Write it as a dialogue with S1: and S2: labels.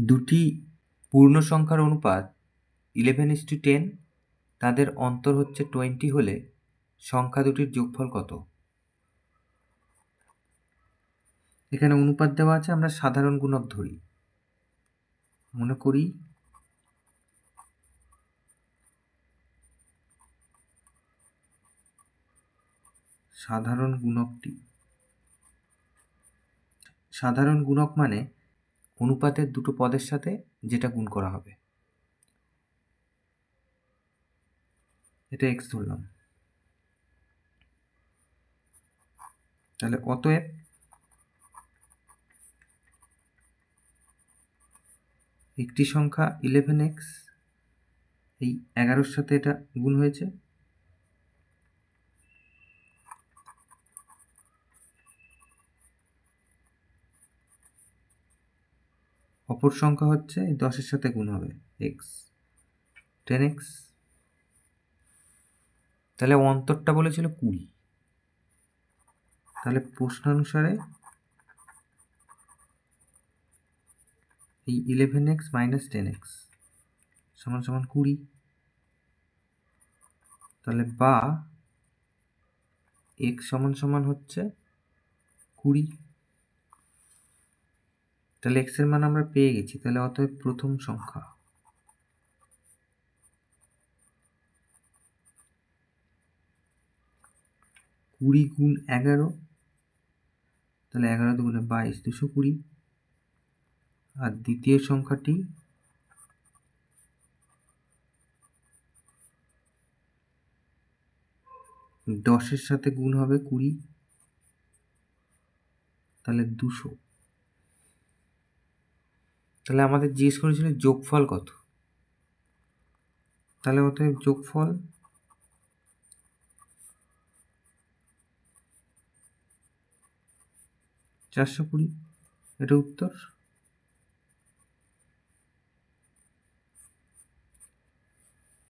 S1: দুটি পূর্ণ সংখ্যার অনুপাত 11:10, তাদের অন্তর হচ্ছে 20 হলে সংখ্যা দুটির যোগফল কত? এখানে অনুপাত দেওয়া আছে, আমরা সাধারণ গুণক ধরি। মনে করি সাধারণ গুণক মানে অনুপাতের দুটো পদের সাথে যেটা গুণ করা হবে। এটা x ধরলাম। তাহলে অতএব একটি সংখ্যা 11x, এই 11-র সাথে এটা গুণ হয়েছে, অপর সংখ্যা হচ্ছে এই 10-এর সাথে গুণ হবে x, 10x। তাহলে অন্তরটা বলেছিল 20। তাহলে প্রশ্নানুসারে এই 11x - 10x সমান সমান 20। তাহলে বা x সমান সমান হচ্ছে 20। তাহলে x এর মান আমরা পেয়ে গেছি। তাহলে অতএব প্রথম সংখ্যা কুড়ি গুণ 11, তাহলে 11 দুগুণে 22, 220। আর দ্বিতীয় সংখ্যাটি দশের সাথে গুণ হবে 20, তাহলে 200। তাহলে আমাদের জিজ্ঞেস করেছিল যোগফল কত। তাহলে অতএব যোগফল 420। এটা উত্তর।